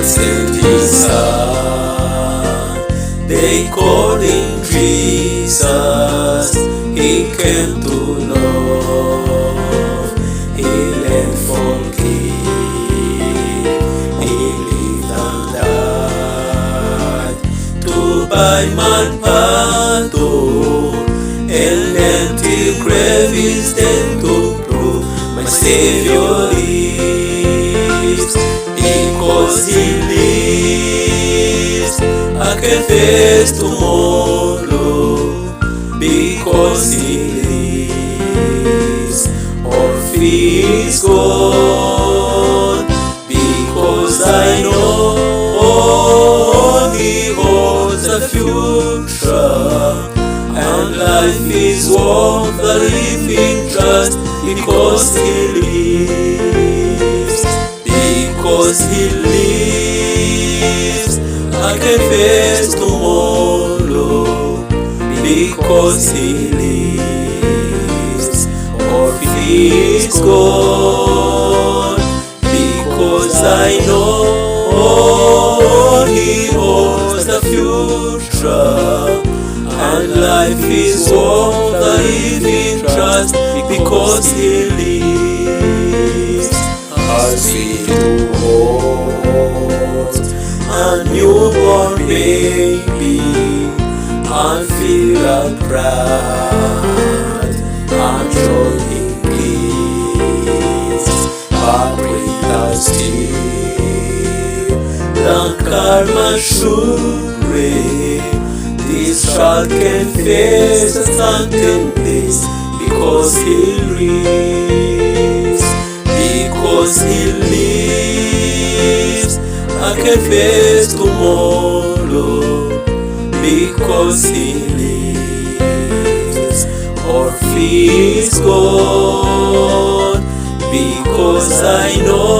sent his son. They called him Jesus. He came to love, heal and forgive. He lived and died to buy man pardon, and empty grave is then to prove my Savior lives. Because he lives, I can face tomorrow. Because he lives, all fear is gone. Because I know he holds the future, and life is worth the living just because he lives. Because he lives, I can face tomorrow. Because he lives, all fear is gone. Because I know he holds the future, and life is worth the living just because he lives. As we hold a newborn baby and feel our pride and joy in peace, but without still the karma sure, this child can face a certain place because he lives. Because he lives, I can face tomorrow. Because he lives, all fear is gone. Because I know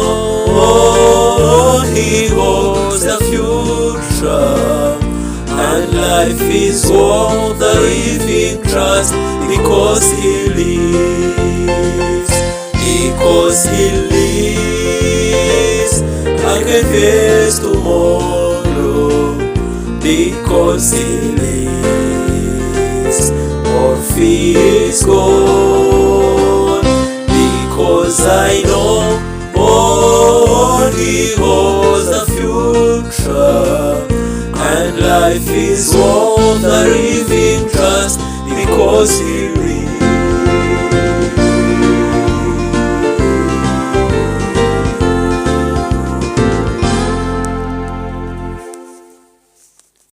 he holds the future, and life is worth the living trust. Because he lives. Because he lives, I can face tomorrow. Because he lives, all fear is gone. Because I know he holds the future, and life is worth the living trust. Because he lives.